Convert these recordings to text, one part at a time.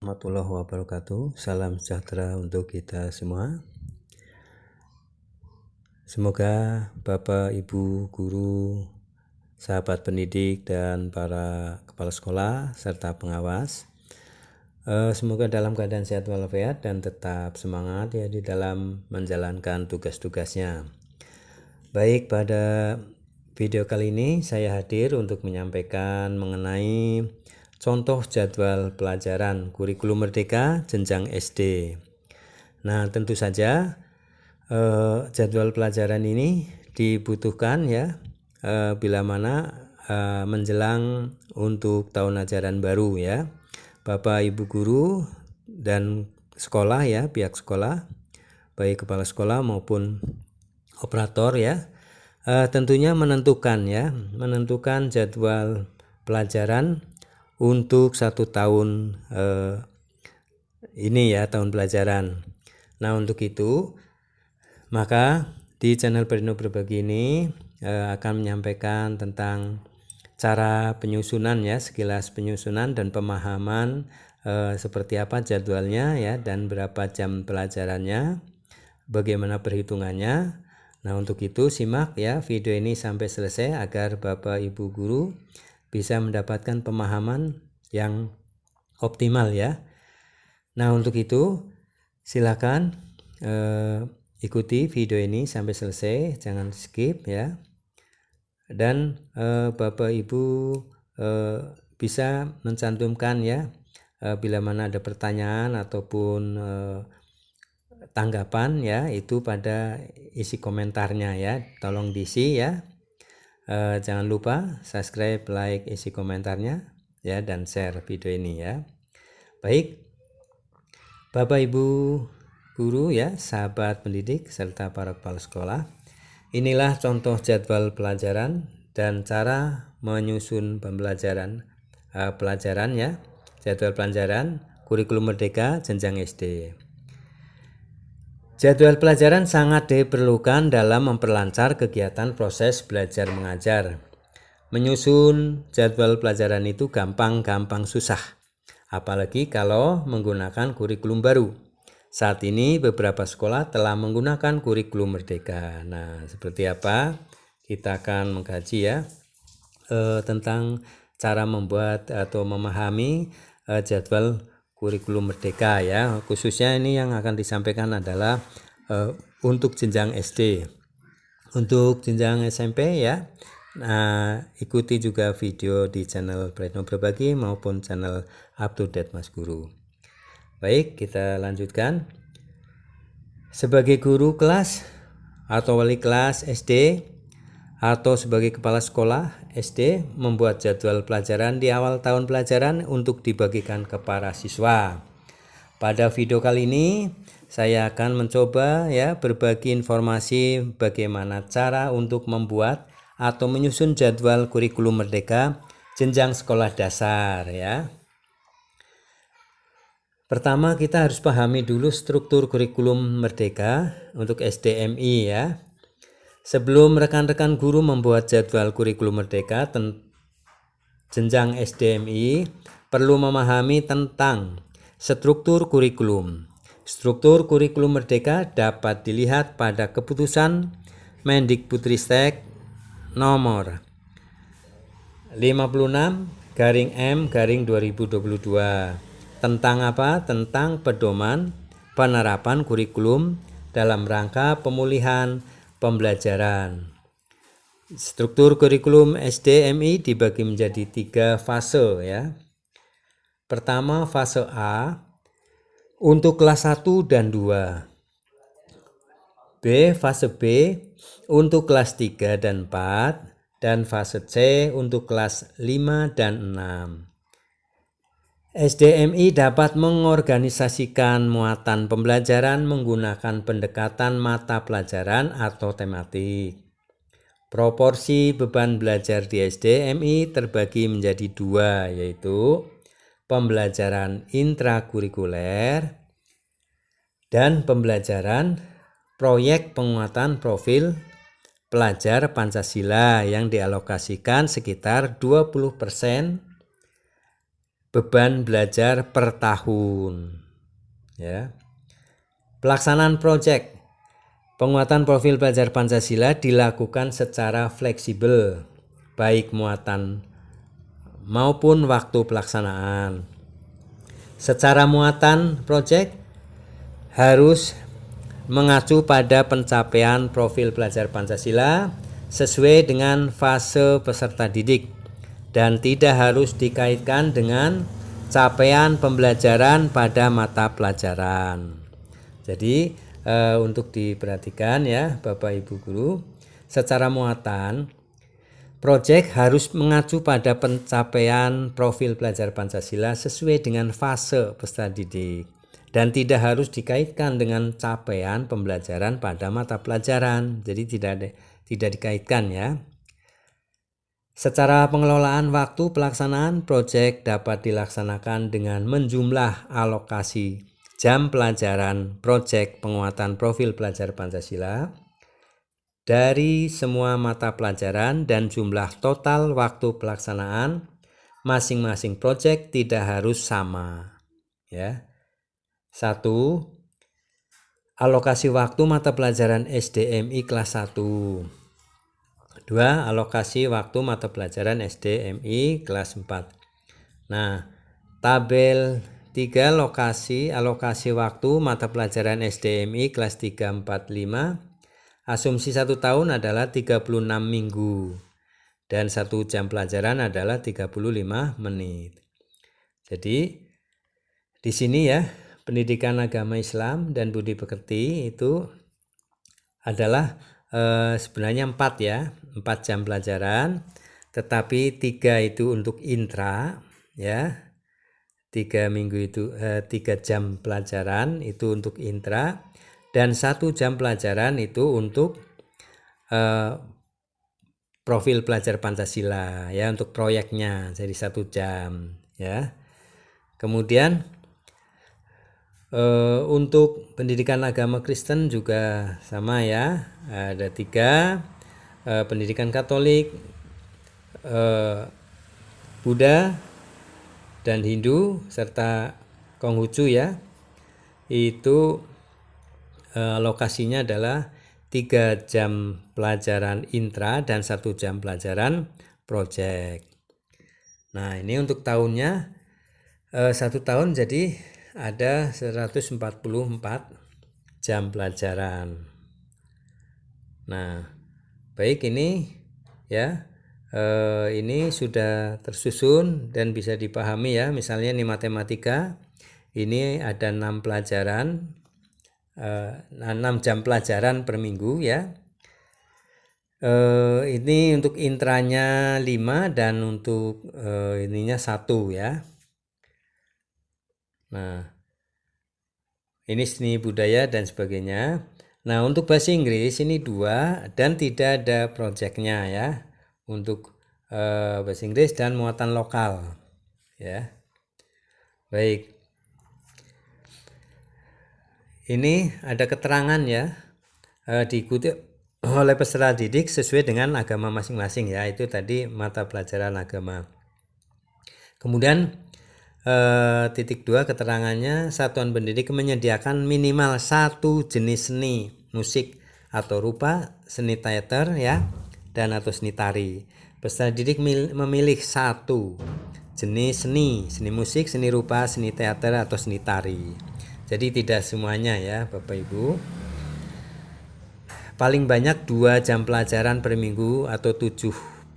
Warahmatullahi wabarakatuh. Salam sejahtera untuk kita semua. Semoga Bapak, Ibu, guru, sahabat pendidik, dan para kepala sekolah serta pengawas semoga dalam keadaan sehat walafiat dan tetap semangat ya di dalam menjalankan tugas-tugasnya. Baik, pada video kali ini saya hadir untuk menyampaikan mengenai contoh jadwal pelajaran kurikulum merdeka jenjang SD. Nah, tentu saja jadwal pelajaran ini dibutuhkan ya bila mana menjelang untuk tahun ajaran baru ya. Bapak Ibu guru dan sekolah ya, pihak sekolah, baik kepala sekolah maupun operator ya, tentunya menentukan jadwal pelajaran untuk 1 tahun ini ya, tahun pelajaran. Nah, untuk itu maka di channel Perino Berbagi ini akan menyampaikan tentang cara penyusunan ya, sekilas penyusunan dan pemahaman seperti apa jadwalnya ya, dan berapa jam pelajarannya, bagaimana perhitungannya. Nah, untuk itu simak ya video ini sampai selesai agar Bapak Ibu guru bisa mendapatkan pemahaman yang optimal ya. Nah, untuk itu silakan ikuti video ini sampai selesai, jangan skip ya. Dan Bapak Ibu bisa mencantumkan ya bila mana ada pertanyaan ataupun tanggapan ya, itu pada isi komentarnya ya, tolong diisi ya. Jangan lupa subscribe, like, isi komentarnya ya, dan share video ini ya. Baik, Bapak Ibu guru ya, sahabat pendidik serta para kepala sekolah, inilah contoh jadwal pelajaran dan cara menyusun pembelajaran pelajaran ya, jadwal pelajaran kurikulum merdeka jenjang SD. Jadwal pelajaran sangat diperlukan dalam memperlancar kegiatan proses belajar mengajar. Menyusun jadwal pelajaran itu gampang susah, apalagi kalau menggunakan kurikulum baru. Saat ini beberapa sekolah telah menggunakan kurikulum merdeka. Nah, seperti apa? Kita akan mengkaji ya tentang cara membuat atau memahami jadwal kurikulum merdeka ya. Khususnya ini yang akan disampaikan adalah untuk jenjang SD. Untuk jenjang SMP ya, ikuti juga video di channel Perino Berbagi maupun channel Up to Date Mas Guru. Baik, kita lanjutkan. Sebagai guru kelas atau wali kelas SD atau sebagai kepala sekolah SD, membuat jadwal pelajaran di awal tahun pelajaran untuk dibagikan ke para siswa. Pada video kali ini saya akan mencoba ya berbagi informasi bagaimana cara untuk membuat atau menyusun jadwal kurikulum merdeka jenjang sekolah dasar ya. Pertama, kita harus pahami dulu struktur kurikulum merdeka untuk SDMI ya. Sebelum rekan-rekan guru membuat jadwal kurikulum merdeka jenjang SDMI, perlu memahami tentang struktur kurikulum. Struktur kurikulum merdeka dapat dilihat pada keputusan Mendikbudristek nomor 56/M/2022 tentang apa? Tentang pedoman penerapan kurikulum dalam rangka pemulihan pembelajaran. Struktur kurikulum SDMI dibagi menjadi 3 fase ya. Pertama, fase A untuk kelas 1 dan 2. B, fase B untuk kelas 3 dan 4, dan fase C untuk kelas 5 dan 6. SDMI dapat mengorganisasikan muatan pembelajaran menggunakan pendekatan mata pelajaran atau tematik. Proporsi beban belajar di SDMI terbagi menjadi 2, yaitu pembelajaran intrakurikuler dan pembelajaran proyek penguatan profil pelajar Pancasila yang dialokasikan sekitar 20% beban belajar per tahun. Ya. Pelaksanaan proyek. Penguatan profil belajar Pancasila dilakukan secara fleksibel, baik muatan maupun waktu pelaksanaan. Secara muatan proyek harus mengacu pada pencapaian profil belajar Pancasila sesuai dengan fase peserta didik dan tidak harus dikaitkan dengan capaian pembelajaran pada mata pelajaran. Jadi untuk diperhatikan ya Bapak Ibu Guru, secara muatan proyek harus mengacu pada pencapaian profil belajar Pancasila sesuai dengan fase peserta didik dan tidak harus dikaitkan dengan capaian pembelajaran pada mata pelajaran. Jadi tidak dikaitkan ya. Secara pengelolaan waktu pelaksanaan proyek dapat dilaksanakan dengan menjumlah alokasi jam pelajaran proyek penguatan profil belajar Pancasila dari semua mata pelajaran dan jumlah total waktu pelaksanaan masing-masing proyek tidak harus sama. Ya. 1. Alokasi waktu mata pelajaran SDMI kelas 1. 2. Alokasi waktu mata pelajaran SDMI kelas 4. Nah, tabel 3 alokasi waktu mata pelajaran SDMI kelas 3, 4, 5. Asumsi 1 tahun adalah 36 minggu dan 1 jam pelajaran adalah 35 menit. Jadi di sini ya, pendidikan agama Islam dan budi pekerti itu adalah sebenarnya 4 ya, 4 jam pelajaran, tetapi 3 itu untuk intra ya. 3 minggu itu 3 jam pelajaran itu untuk intra dan 1 jam pelajaran itu untuk profil pelajar Pancasila ya, untuk proyeknya, jadi 1 jam ya. Kemudian untuk pendidikan agama Kristen juga sama ya, ada 3, pendidikan Katolik, Buddha dan Hindu serta Konghucu ya, itu lokasinya adalah 3 jam pelajaran intra dan 1 jam pelajaran proyek. Nah ini untuk tahunnya 1 tahun jadi ada 144 jam pelajaran. Nah baik, ini ya, ini sudah tersusun dan bisa dipahami ya. Misalnya ini matematika, ini ada 6 pelajaran, 6 jam pelajaran per minggu ya. Ini untuk intranya 5 dan untuk ininya 1 ya. Nah ini seni budaya dan sebagainya. Nah untuk bahasa Inggris ini 2 dan tidak ada proyeknya ya, untuk bahasa Inggris dan muatan lokal ya. Baik, ini ada keterangan ya, diikuti oleh peserta didik sesuai dengan agama masing-masing ya, itu tadi mata pelajaran agama. Kemudian titik 2 keterangannya, satuan pendidik menyediakan minimal 1 jenis seni, musik atau rupa, seni teater ya, dan atau seni tari. Peserta didik memilih 1 jenis seni musik, seni rupa, seni teater atau seni tari. Jadi tidak semuanya ya Bapak Ibu. Paling banyak 2 jam pelajaran per minggu atau 72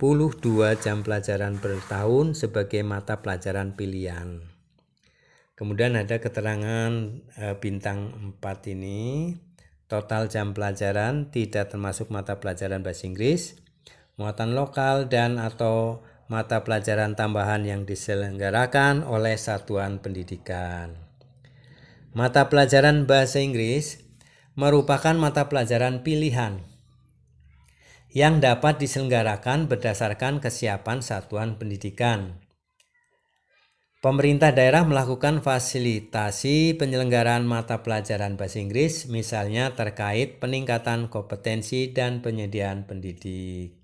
jam pelajaran per tahun sebagai mata pelajaran pilihan. Kemudian ada keterangan bintang 4 ini, total jam pelajaran tidak termasuk mata pelajaran bahasa Inggris, muatan lokal dan atau mata pelajaran tambahan yang diselenggarakan oleh satuan pendidikan. Mata pelajaran bahasa Inggris merupakan mata pelajaran pilihan yang dapat diselenggarakan berdasarkan kesiapan satuan pendidikan. Pemerintah daerah melakukan fasilitasi penyelenggaraan mata pelajaran bahasa Inggris, misalnya terkait peningkatan kompetensi dan penyediaan pendidik.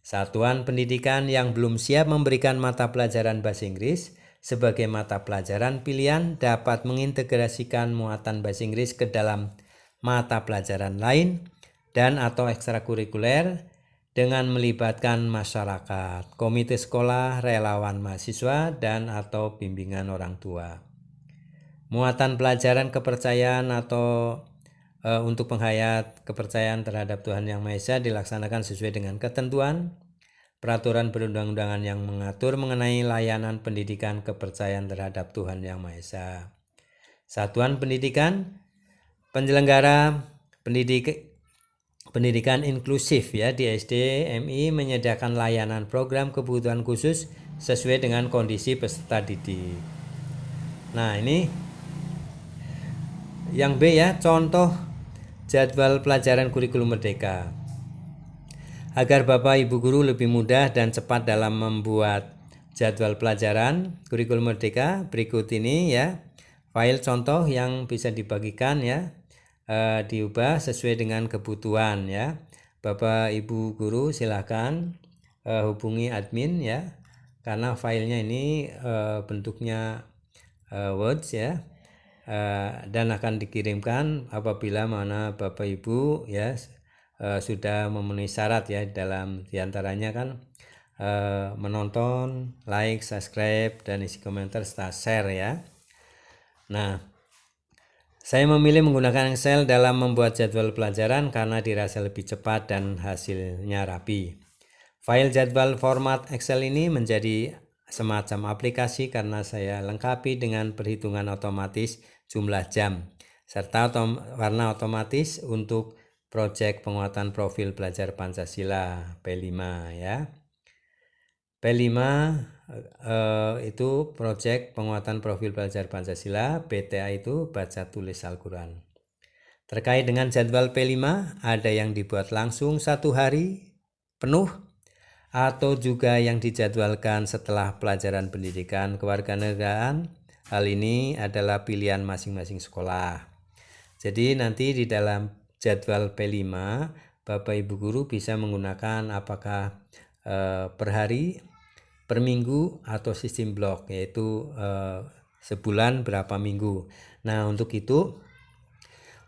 Satuan pendidikan yang belum siap memberikan mata pelajaran bahasa Inggris sebagai mata pelajaran pilihan dapat mengintegrasikan muatan bahasa Inggris ke dalam mata pelajaran lain dan atau ekstrakurikuler dengan melibatkan masyarakat, komite sekolah, relawan mahasiswa, dan atau bimbingan orang tua. Muatan pelajaran kepercayaan atau untuk penghayat kepercayaan terhadap Tuhan Yang Maha Esa dilaksanakan sesuai dengan ketentuan peraturan perundang-undangan yang mengatur mengenai layanan pendidikan kepercayaan terhadap Tuhan Yang Maha Esa. Satuan pendidikan penyelenggara pendidikan inklusif ya di SD MI menyediakan layanan program kebutuhan khusus sesuai dengan kondisi peserta didik. Nah, ini yang B ya, contoh jadwal pelajaran kurikulum merdeka. Agar Bapak Ibu guru lebih mudah dan cepat dalam membuat jadwal pelajaran kurikulum merdeka, berikut ini ya file contoh yang bisa dibagikan ya, diubah sesuai dengan kebutuhan ya. Bapak Ibu guru silakan hubungi admin ya, karena filenya ini bentuknya Words ya, dan akan dikirimkan apabila mana Bapak Ibu ya sudah memenuhi syarat ya, dalam diantaranya kan menonton, like, subscribe, dan isi komentar serta share ya. Nah, saya memilih menggunakan Excel dalam membuat jadwal pelajaran karena dirasa lebih cepat dan hasilnya rapi. File jadwal format Excel ini menjadi semacam aplikasi karena saya lengkapi dengan perhitungan otomatis jumlah jam serta warna otomatis untuk proyek penguatan profil belajar Pancasila P5 ya. P5 itu proyek penguatan profil belajar Pancasila, BTA itu baca tulis Al-Quran. Terkait dengan jadwal P5, ada yang dibuat langsung 1 hari penuh atau juga yang dijadwalkan setelah pelajaran pendidikan kewarganegaraan. Hal ini adalah pilihan masing-masing sekolah. Jadi nanti di dalam jadwal P5 Bapak Ibu guru bisa menggunakan apakah per hari, per minggu, atau sistem blok, yaitu sebulan berapa minggu. Nah, untuk itu,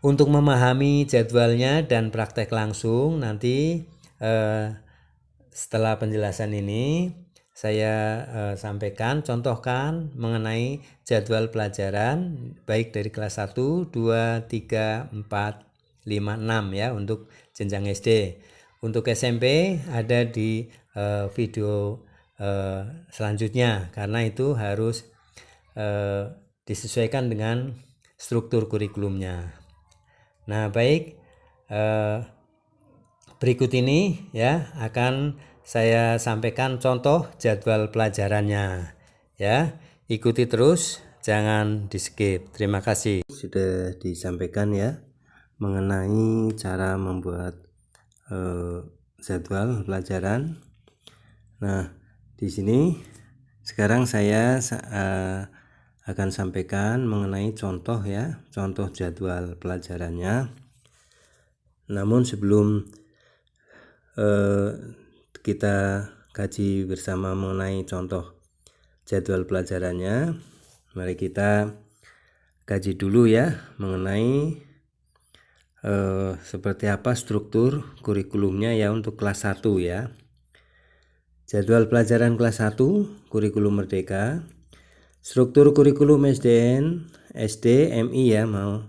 untuk memahami jadwalnya dan praktek langsung nanti setelah penjelasan ini saya sampaikan, contohkan mengenai jadwal pelajaran baik dari kelas 1, 2, 3, 4, 5, 6 ya untuk jenjang SD. Untuk SMP ada di video selanjutnya karena itu harus disesuaikan dengan struktur kurikulumnya. Nah, baik, berikut ini ya akan saya sampaikan contoh jadwal pelajarannya ya. Ikuti terus, jangan di skip. Terima kasih. Sudah disampaikan ya mengenai cara membuat jadwal pelajaran. Nah, di sini sekarang saya akan sampaikan mengenai contoh ya, contoh jadwal pelajarannya. Namun sebelum kita kaji bersama mengenai contoh jadwal pelajarannya, mari kita kaji dulu ya mengenai seperti apa struktur kurikulumnya ya untuk kelas 1 ya. Jadwal pelajaran kelas 1 kurikulum merdeka. Struktur kurikulum SDN, SD, MI ya, mau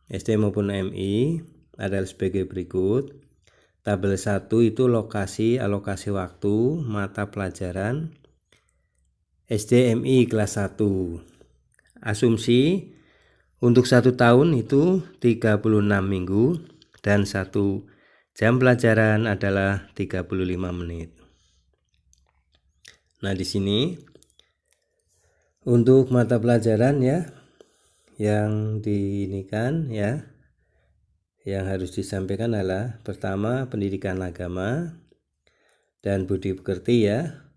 SD maupun MI adalah sebagai berikut. Tabel 1 itu lokasi, alokasi waktu, mata pelajaran SD MI kelas 1. Asumsi untuk 1 tahun itu 36 minggu dan 1 jam pelajaran adalah 35 menit. Nah, di sini untuk mata pelajaran ya yang diinikan ya, yang harus disampaikan adalah pertama pendidikan agama dan budi pekerti ya.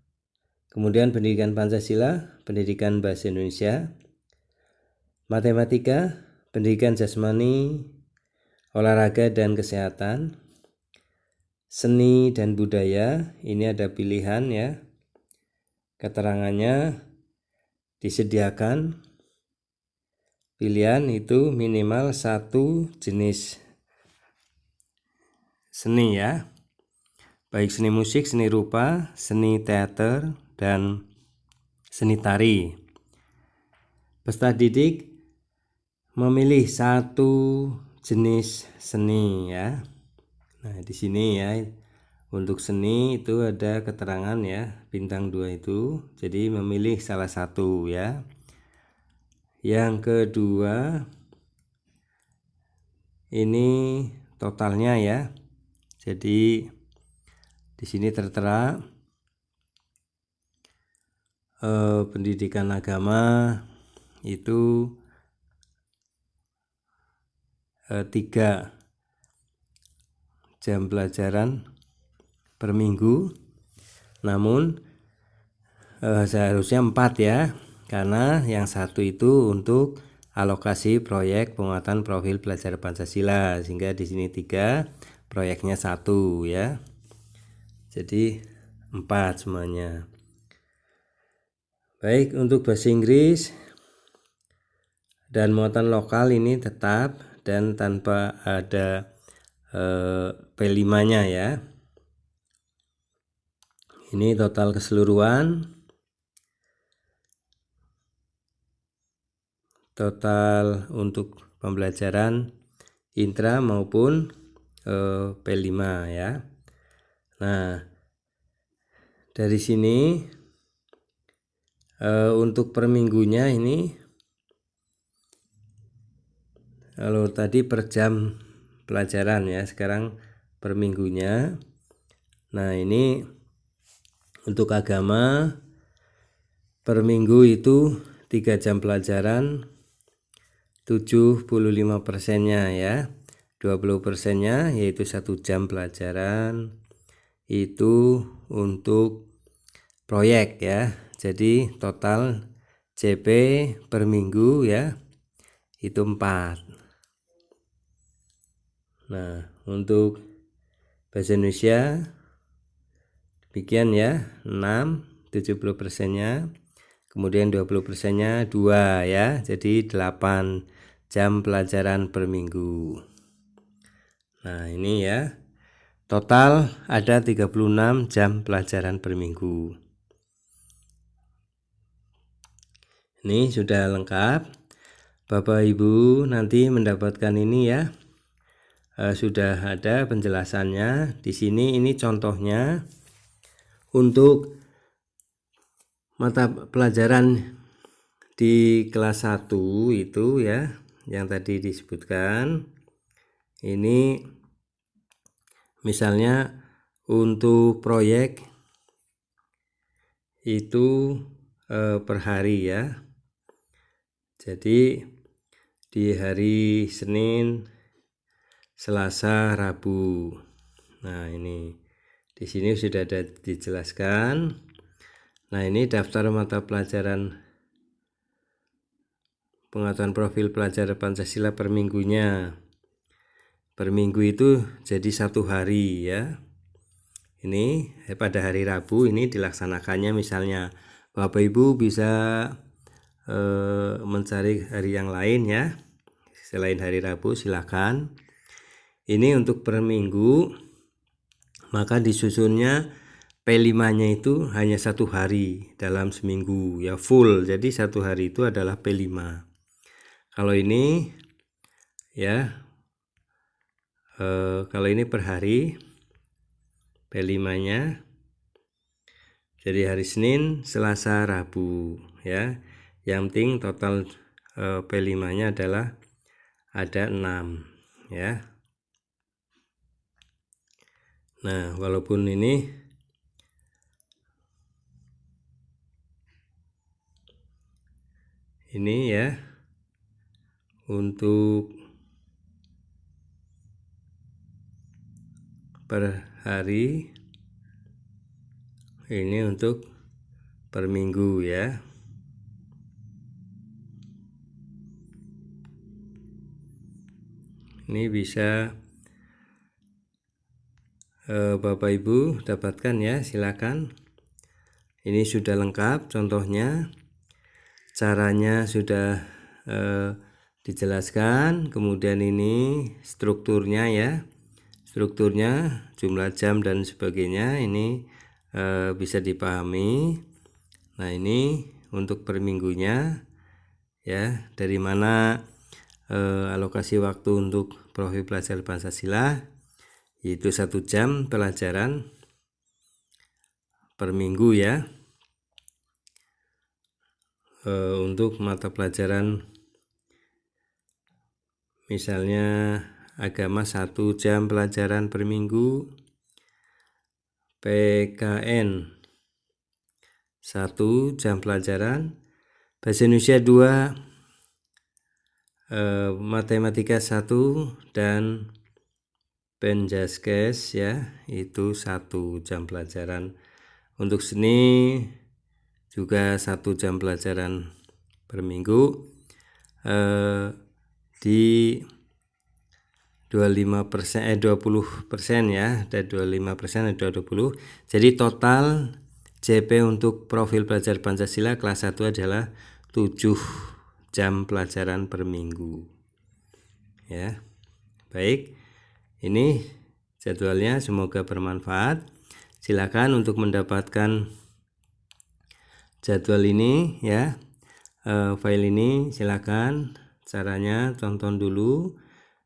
Kemudian pendidikan Pancasila, pendidikan bahasa Indonesia, matematika, pendidikan jasmani, olahraga dan kesehatan, seni dan budaya, ini ada pilihan ya. keterangannya disediakan pilihan itu minimal 1 jenis seni ya, baik seni musik, seni rupa, seni teater, dan seni tari. Peserta didik memilih 1 jenis seni ya. Nah, di sini ya, untuk seni itu ada keterangan ya, bintang 2 itu. Jadi memilih salah satu ya. Yang kedua, ini totalnya ya. Jadi di sini tertera pendidikan agama itu 3 jam pelajaran per minggu, namun seharusnya 4 ya, karena yang satu itu untuk alokasi proyek penguatan profil pelajar Pancasila, sehingga di sini 3, proyeknya 1 ya, jadi 4 semuanya. Baik, untuk bahasa Inggris dan muatan lokal ini tetap dan tanpa ada P5-nya ya. Ini total keseluruhan, total untuk pembelajaran intra maupun P5 ya. Nah, dari sini untuk per minggunya ini, kalau tadi per jam pelajaran ya, sekarang per minggunya. Nah, ini untuk agama per minggu itu 3 jam pelajaran, 75%-nya ya. 20%-nya yaitu 1 jam pelajaran itu untuk proyek ya. Jadi total CP per minggu ya itu 4. Nah, untuk bahasa Indonesia demikian ya, 6, 70%-nya, kemudian 20%-nya 2 ya, jadi 8 jam pelajaran per minggu. Nah, ini ya, total ada 36 jam pelajaran per minggu. Ini sudah lengkap. Bapak Ibu nanti mendapatkan ini ya. Sudah ada penjelasannya di sini. Ini contohnya untuk mata pelajaran di kelas 1 itu ya, yang tadi disebutkan. Ini misalnya untuk proyek itu per hari ya. Jadi di hari Senin, Selasa, Rabu. Nah, ini di sini sudah ada dijelaskan. Nah, ini daftar mata pelajaran penguatan profil pelajar Pancasila per minggunya. Per minggu itu jadi 1 hari ya. Ini pada hari Rabu ini dilaksanakannya, misalnya Bapak Ibu bisa mencari hari yang lain ya, selain hari Rabu silakan. Ini untuk per minggu, maka disusunnya P5-nya itu hanya 1 hari dalam seminggu ya, full. Jadi 1 hari itu adalah P5. Kalau ini ya, kalau ini per hari P5-nya jadi hari Senin, Selasa, Rabu ya. Yang penting total P5-nya adalah ada 6 ya. Nah, walaupun ini ya untuk per hari, ini untuk per minggu ya. Ini bisa Bapak Ibu dapatkan ya, silakan. Ini sudah lengkap contohnya, caranya sudah dijelaskan. Kemudian ini strukturnya ya, strukturnya, jumlah jam dan sebagainya ini bisa dipahami. Nah ini untuk per minggunya ya, dari mana alokasi waktu untuk profil pelajar Pancasila, yaitu 1 jam pelajaran per minggu ya. Untuk mata pelajaran misalnya agama 1 jam pelajaran per minggu, PKN 1 jam pelajaran, bahasa Indonesia 2, matematika 1, dan Penjaskes ya, itu 1 jam pelajaran. Untuk seni juga 1 jam pelajaran per minggu, di 20% ya, ada 25%, ada 20. Jadi total JP untuk profil pelajar Pancasila kelas 1 adalah 7 jam pelajaran per minggu ya. Baik, ini jadwalnya, semoga bermanfaat. Silakan untuk mendapatkan jadwal ini ya, file ini silakan. Caranya tonton dulu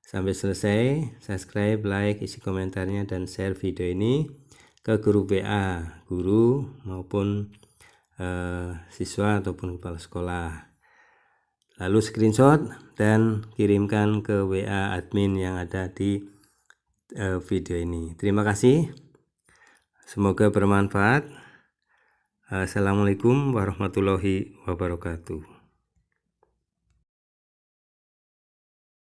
sampai selesai, subscribe, like, isi komentarnya, dan share video ini ke grup WA guru maupun siswa ataupun kepala sekolah. Lalu screenshot dan kirimkan ke WA admin yang ada di video ini. Terima kasih, semoga bermanfaat. Assalamualaikum warahmatullahi wabarakatuh.